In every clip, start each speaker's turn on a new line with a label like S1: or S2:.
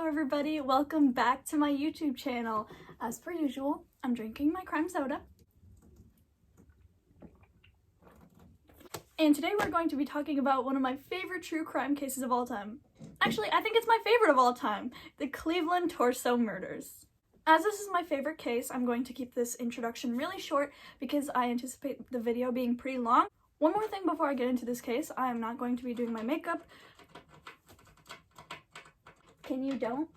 S1: Hello everybody, welcome back to my YouTube channel. As per usual, I'm drinking my crime soda. And today we're going to be talking about one of my favorite true crime cases of all time. Actually, I think it's my favorite of all time, the Cleveland Torso Murders. As this is my favorite case, I'm going to keep this introduction really short because I anticipate the video being pretty long. One more thing before I get into this case, I am not going to be doing my makeup. Can you don't?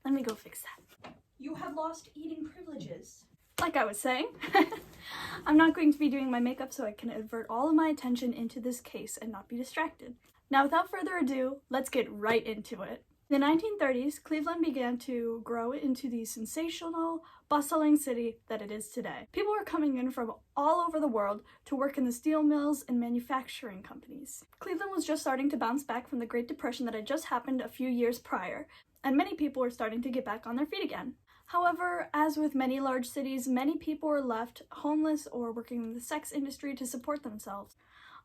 S1: Let me go fix that. You have lost eating privileges. Like I was saying, I'm not going to be doing my makeup so I can avert all of my attention into this case and not be distracted. Now, without further ado, let's get right into it. In the 1930s, Cleveland began to grow into the sensational, bustling city that it is today. People were coming in from all over the world to work in the steel mills and manufacturing companies. Cleveland was just starting to bounce back from the Great Depression that had just happened a few years prior, and many people were starting to get back on their feet again. However, as with many large cities, many people were left homeless or working in the sex industry to support themselves.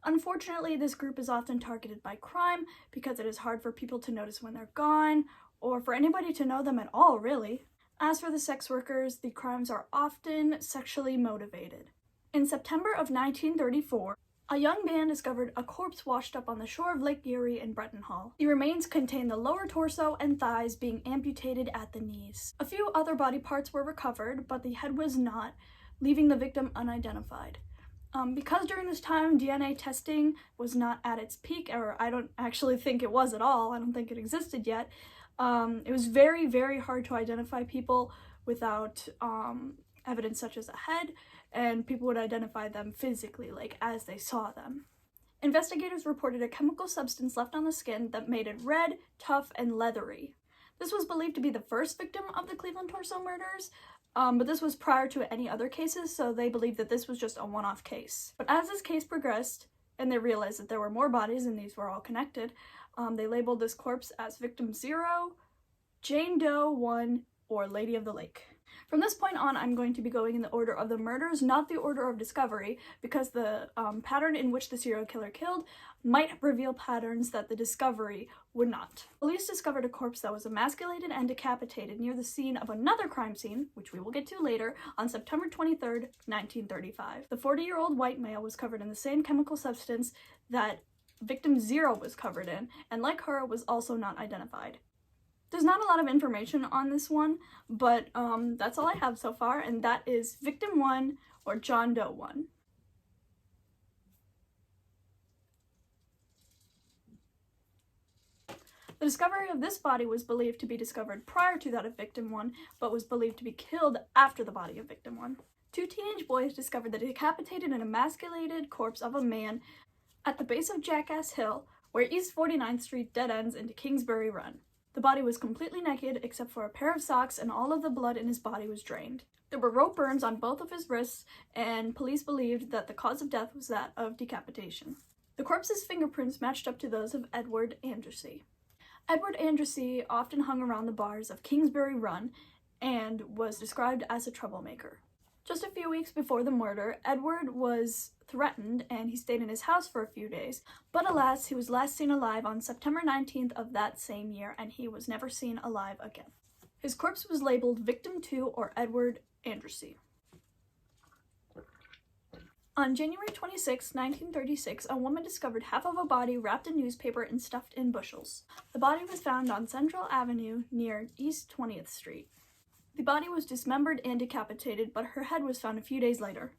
S1: Unfortunately, this group is often targeted by crime because it is hard for people to notice when they're gone, or for anybody to know them at all, really. As for the sex workers, the crimes are often sexually motivated. In September of 1934, a young man discovered a corpse washed up on the shore of Lake Erie in Breton Hall. The remains contained the lower torso and thighs being amputated at the knees. A few other body parts were recovered, but the head was not, leaving the victim unidentified. Because during this time DNA testing was not at its peak, or I don't actually think it was at all, I don't think it existed yet, it was very, very hard to identify people without evidence such as a head, and people would identify them physically, like as they saw them. Investigators reported a chemical substance left on the skin that made it red, tough, and leathery. This was believed to be the first victim of the Cleveland Torso Murders, but this was prior to any other cases, so they believed that this was just a one-off case. But as this case progressed, and they realized that there were more bodies and these were all connected, they labeled this corpse as Victim 0, Jane Doe 1, or Lady of the Lake. From this point on, I'm going to be going in the order of the murders, not the order of discovery, because the pattern in which the serial killer killed might reveal patterns that the discovery would not. Police discovered a corpse that was emasculated and decapitated near the scene of another crime scene, which we will get to later, on September 23rd, 1935. The 40-year-old white male was covered in the same chemical substance that Victim 0 was covered in, and like her, was also not identified. There's not a lot of information on this one, but that's all I have so far, and that is Victim 1 or John Doe 1. The discovery of this body was believed to be discovered prior to that of Victim 1, but was believed to be killed after the body of Victim 1. Two teenage boys discovered the decapitated and emasculated corpse of a man at the base of Jackass Hill, where East 49th Street dead ends into Kingsbury Run. The body was completely naked except for a pair of socks, and all of the blood in his body was drained. There were rope burns on both of his wrists, and police believed that the cause of death was that of decapitation. The corpse's fingerprints matched up to those of Edward Andrassy. Edward Andrassy often hung around the bars of Kingsbury Run and was described as a troublemaker. Just a few weeks before the murder, Edward was threatened and he stayed in his house for a few days, but alas, he was last seen alive on September 19th of that same year, and he was never seen alive again. His corpse was labeled Victim 2 or Edward Andrassy. On January 26, 1936, a woman discovered half of a body wrapped in newspaper and stuffed in bushels. The body was found on Central Avenue near East 20th Street. The body was dismembered and decapitated, but her head was found a few days later.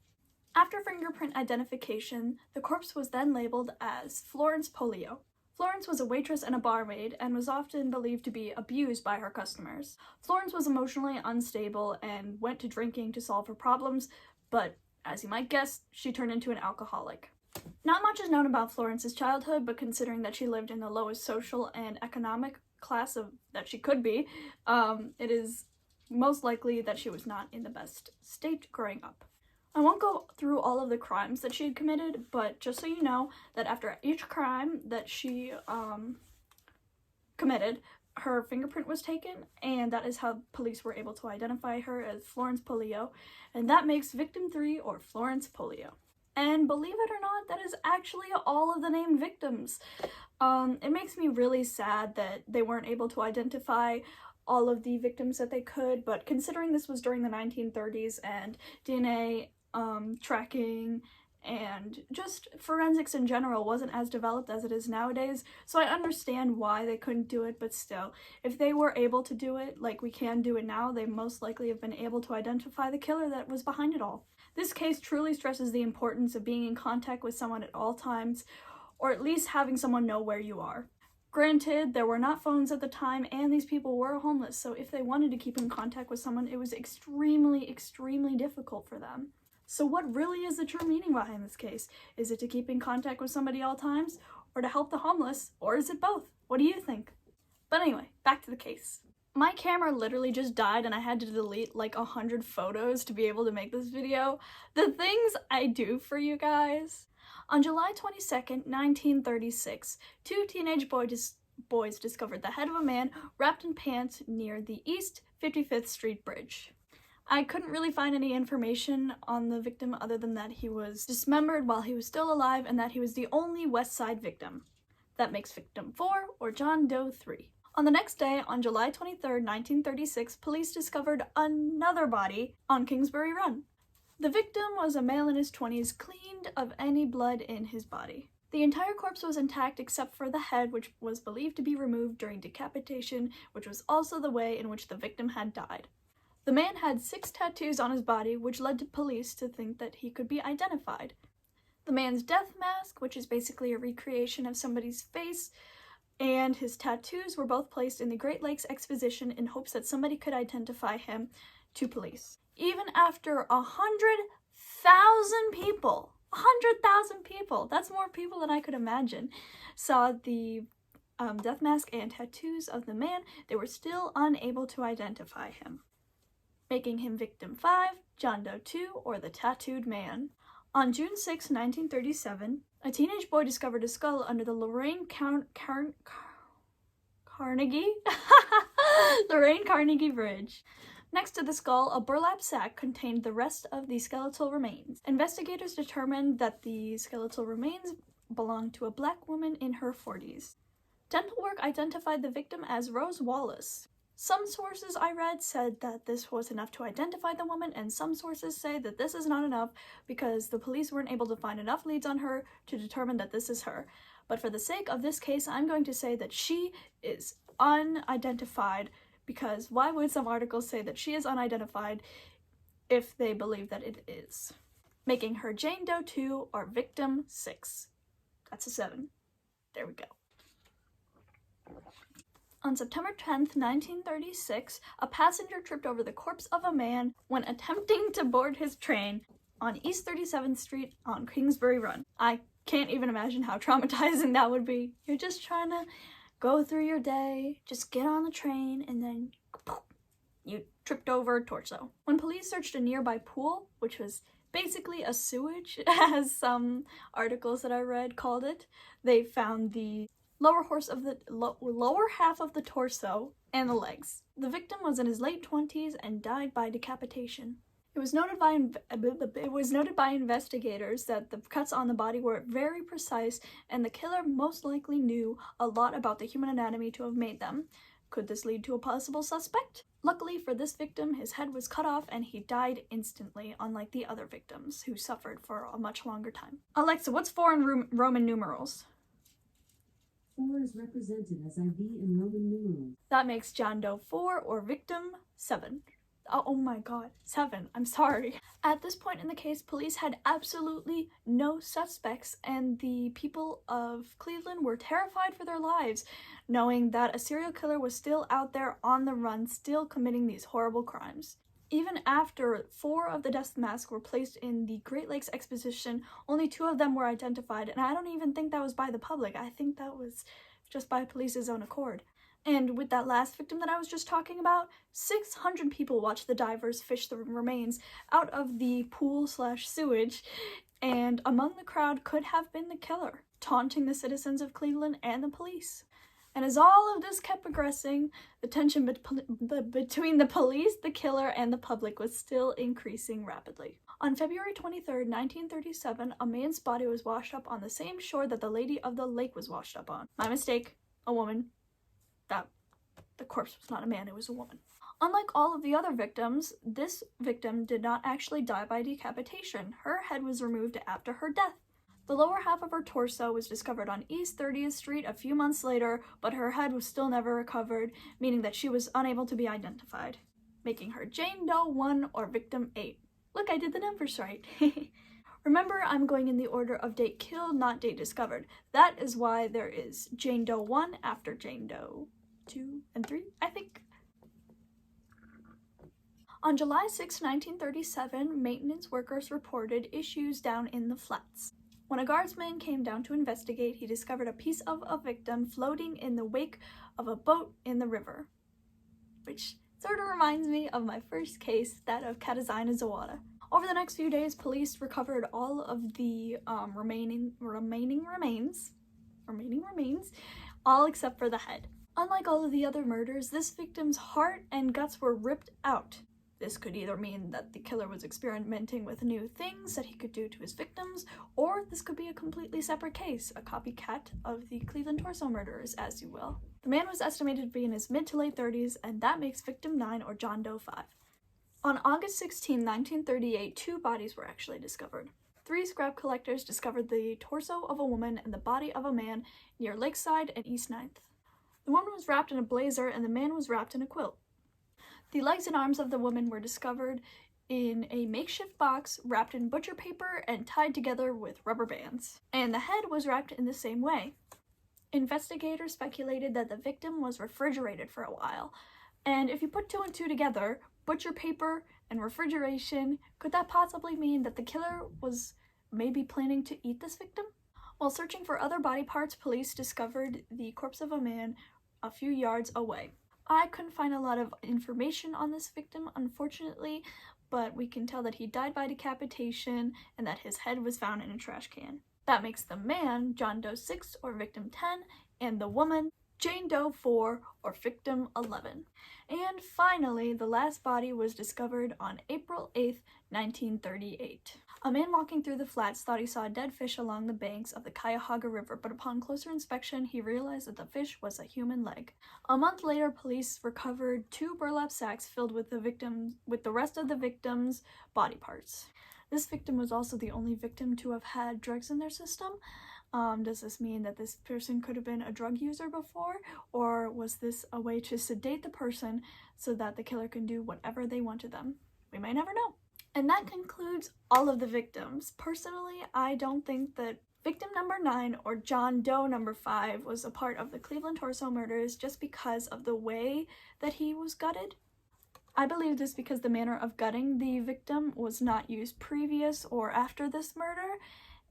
S1: After fingerprint identification, the corpse was then labeled as Florence Polio. Florence was a waitress and a barmaid and was often believed to be abused by her customers. Florence was emotionally unstable and went to drinking to solve her problems, but as you might guess, she turned into an alcoholic. Not much is known about Florence's childhood, but considering that she lived in the lowest social and economic class that she could be, it is most likely that she was not in the best state growing up. I won't go through all of the crimes that she had committed, but just so you know that after each crime that she committed, her fingerprint was taken, and that is how police were able to identify her as Florence Polio, and that makes Victim 3 or Florence Polio. And believe it or not, that is actually all of the named victims. It makes me really sad that they weren't able to identify all of the victims that they could, but considering this was during the 1930s and DNA tracking and just forensics in general wasn't as developed as it is nowadays, so I understand why they couldn't do it, but still, if they were able to do it like we can do it now, they most likely have been able to identify the killer that was behind it all. This case truly stresses the importance of being in contact with someone at all times, or at least having someone know where you are. Granted, there were not phones at the time, and these people were homeless, so if they wanted to keep in contact with someone, it was extremely, extremely difficult for them. So what really is the true meaning behind this case? Is it to keep in contact with somebody all times, or to help the homeless, or is it both? What do you think? But anyway, back to the case. My camera literally just died and I had to delete like 100 photos to be able to make this video. The things I do for you guys. On July 22nd, 1936, two teenage boys discovered the head of a man wrapped in pants near the East 55th Street Bridge. I couldn't really find any information on the victim other than that he was dismembered while he was still alive and that he was the only West Side victim. That makes victim 4 or John Doe 3. On the next day, on July 23rd, 1936, police discovered another body on Kingsbury Run. The victim was a male in his 20s, cleaned of any blood in his body. The entire corpse was intact except for the head, which was believed to be removed during decapitation, which was also the way in which the victim had died. The man had 6 tattoos on his body, which led to police to think that he could be identified. The man's death mask, which is basically a recreation of somebody's face, and his tattoos were both placed in the Great Lakes Exposition in hopes that somebody could identify him to police. Even after 100,000 people, 100,000 people, that's more people than I could imagine, saw the death mask and tattoos of the man, they were still unable to identify him, making him victim 5, John Doe 2, or the Tattooed Man. On June 6, 1937, a teenage boy discovered a skull under the Lorraine Carnegie Bridge. Next to the skull, a burlap sack contained the rest of the skeletal remains. Investigators determined that the skeletal remains belonged to a black woman in her 40s. Dental work identified the victim as Rose Wallace. Some sources I read said that this was enough to identify the woman, and some sources say that this is not enough because the police weren't able to find enough leads on her to determine that this is her. But for the sake of this case, I'm going to say that she is unidentified, because why would some articles say that she is unidentified if they believe that it is? Making her Jane Doe 2 or victim 6. That's a 7. There we go. On September 10th, 1936, a passenger tripped over the corpse of a man when attempting to board his train on East 37th Street on Kingsbury Run. I can't even imagine how traumatizing that would be. You're just trying to go through your day, just get on the train, and then poof, you tripped over a torso. When police searched a nearby pool, which was basically a sewage, as some articles that I read called it, they found the lower half of the torso and the legs. The victim was in his late 20s and died by decapitation. It was noted by investigators that the cuts on the body were very precise, and the killer most likely knew a lot about the human anatomy to have made them. Could this lead to a possible suspect? Luckily for this victim, his head was cut off and he died instantly, unlike the other victims, who suffered for a much longer time. Alexa, what's 4 in Roman numerals?
S2: 4 is represented as IV in Roman numerals.
S1: That makes John Doe 4 or victim 7. Oh my god, 7, I'm sorry. At this point in the case, police had absolutely no suspects, and the people of Cleveland were terrified for their lives, knowing that a serial killer was still out there on the run, still committing these horrible crimes. Even after 4 of the death masks were placed in the Great Lakes Exposition, only 2 of them were identified, and I don't even think that was by the public. I think that was just by police's own accord. And with that last victim that I was just talking about, 600 people watched the divers fish the remains out of the pool/sewage, and among the crowd could have been the killer, taunting the citizens of Cleveland and the police. And as all of this kept progressing, the tension between the police, the killer, and the public was still increasing rapidly. On February 23rd, 1937, a man's body was washed up on the same shore that the lady of the lake was washed up on. My mistake, a woman. The corpse was not a man, it was a woman. Unlike all of the other victims, this victim did not actually die by decapitation. Her head was removed after her death. The lower half of her torso was discovered on East 30th Street a few months later, but her head was still never recovered, meaning that she was unable to be identified, making her Jane Doe 1 or Victim 8. Look, I did the numbers right. Remember, I'm going in the order of date killed, not date discovered. That is why there is Jane Doe 1 after Jane Doe 2 and 3, I think. On July 6, 1937, maintenance workers reported issues down in the flats. When a guardsman came down to investigate, he discovered a piece of a victim floating in the wake of a boat in the river, which sort of reminds me of my first case, that of Katazina Zawada. Over the next few days, police recovered all of the remaining remains, all except for the head. Unlike all of the other murders, this victim's heart and guts were ripped out. This could either mean that the killer was experimenting with new things that he could do to his victims, or this could be a completely separate case, a copycat of the Cleveland Torso murderers, as you will. The man was estimated to be in his mid to late 30s, and that makes Victim 9 or John Doe 5. On August 16, 1938, 2 bodies were actually discovered. 3 scrap collectors discovered the torso of a woman and the body of a man near Lakeside and East 9th. The woman was wrapped in a blazer and the man was wrapped in a quilt. The legs and arms of the woman were discovered in a makeshift box wrapped in butcher paper and tied together with rubber bands. And the head was wrapped in the same way. Investigators speculated that the victim was refrigerated for a while. And if you put 2 and 2 together, butcher paper and refrigeration, could that possibly mean that the killer was maybe planning to eat this victim? While searching for other body parts, police discovered the corpse of a man a few yards away. I couldn't find a lot of information on this victim, unfortunately, but we can tell that he died by decapitation and that his head was found in a trash can. That makes the man John Doe 6 or Victim 10, and the woman Jane Doe 4 or Victim 11. And finally, the last body was discovered on April 8th, 1938. A man walking through the flats thought he saw a dead fish along the banks of the Cuyahoga River, but upon closer inspection, he realized that the fish was a human leg. A month later, police recovered 2 burlap sacks filled with the rest of the victim's body parts. This victim was also the only victim to have had drugs in their system. Does this mean that this person could have been a drug user before, or was this a way to sedate the person so that the killer can do whatever they want to them? We may never know. And that concludes all of the victims. Personally, I don't think that victim number 9 or John Doe number 5 was a part of the Cleveland Torso murders just because of the way that he was gutted. I believe this because the manner of gutting the victim was not used previous or after this murder,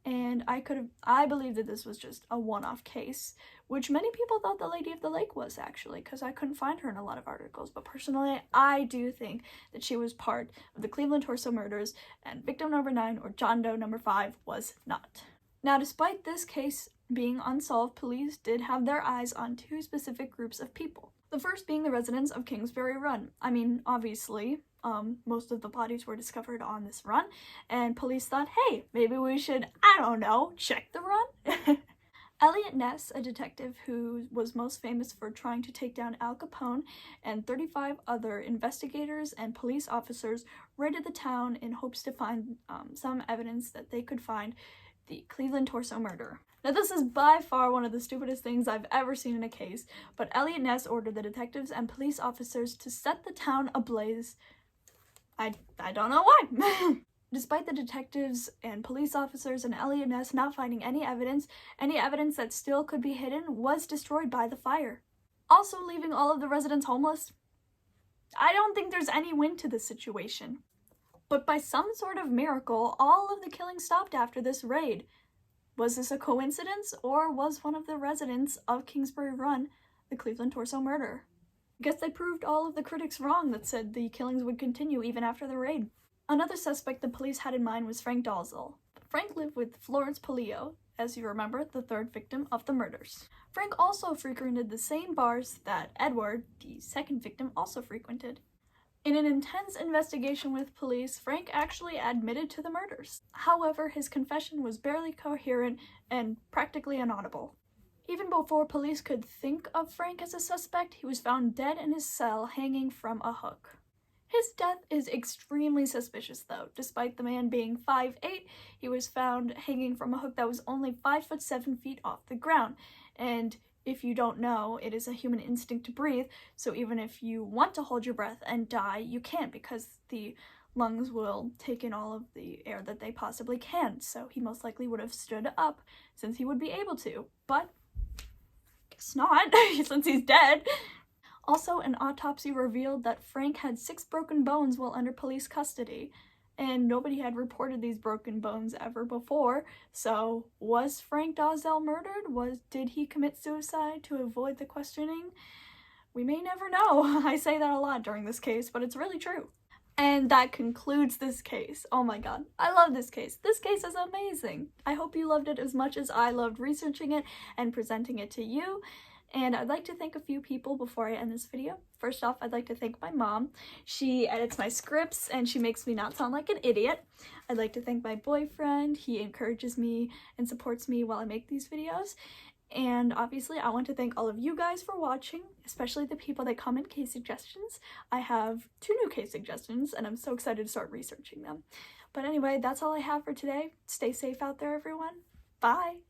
S1: and I believe that this was just a one-off case, which many people thought the Lady of the Lake was, actually, because I couldn't find her in a lot of articles. But personally, I do think that she was part of the Cleveland Torso murders, and victim number 9, or John Doe number 5, was not. Now, despite this case being unsolved, police did have their eyes on 2 specific groups of people. The first being the residents of Kingsbury Run. I mean, obviously, most of the bodies were discovered on this run, and police thought, hey, maybe we should, I don't know, check the run? Elliot Ness, a detective who was most famous for trying to take down Al Capone, and 35 other investigators and police officers raided the town in hopes to find some evidence that they could find the Cleveland Torso murder. Now, this is by far one of the stupidest things I've ever seen in a case, but Elliot Ness ordered the detectives and police officers to set the town ablaze. I don't know why. Despite the detectives and police officers and Elliot Ness not finding any evidence that still could be hidden was destroyed by the fire. Also leaving all of the residents homeless. I don't think there's any win to this situation. But by some sort of miracle, all of the killing stopped after this raid. Was this a coincidence, or was one of the residents of Kingsbury Run the Cleveland Torso murderer? I guess they proved all of the critics wrong that said the killings would continue even after the raid. Another suspect the police had in mind was Frank Dalzell. Frank lived with Florence Polillo, as you remember, the 3rd victim of the murders. Frank also frequented the same bars that Edward, the 2nd victim, also frequented. In an intense investigation with police, Frank actually admitted to the murders. However, his confession was barely coherent and practically inaudible. Even before police could think of Frank as a suspect, he was found dead in his cell hanging from a hook. His death is extremely suspicious though. Despite the man being 5'8", he was found hanging from a hook that was only 5 foot 7 feet off the ground. And if you don't know, it is a human instinct to breathe, so even if you want to hold your breath and die, you can't because the lungs will take in all of the air that they possibly can. So he most likely would have stood up since he would be able to, but guess not, since he's dead. Also, an autopsy revealed that Frank had 6 broken bones while under police custody, and nobody had reported these broken bones ever before. So, was Frank Dalzell murdered? Did he commit suicide to avoid the questioning? We may never know. I say that a lot during this case, but it's really true. And that concludes this case. Oh my god, I love this case. This case is amazing. I hope you loved it as much as I loved researching it and presenting it to you. And I'd like to thank a few people before I end this video. First off, I'd like to thank my mom. She edits my scripts and she makes me not sound like an idiot. I'd like to thank my boyfriend. He encourages me and supports me while I make these videos. And obviously, I want to thank all of you guys for watching, especially the people that comment case suggestions. I have 2 new case suggestions, and I'm so excited to start researching them. But anyway, that's all I have for today. Stay safe out there, everyone. Bye!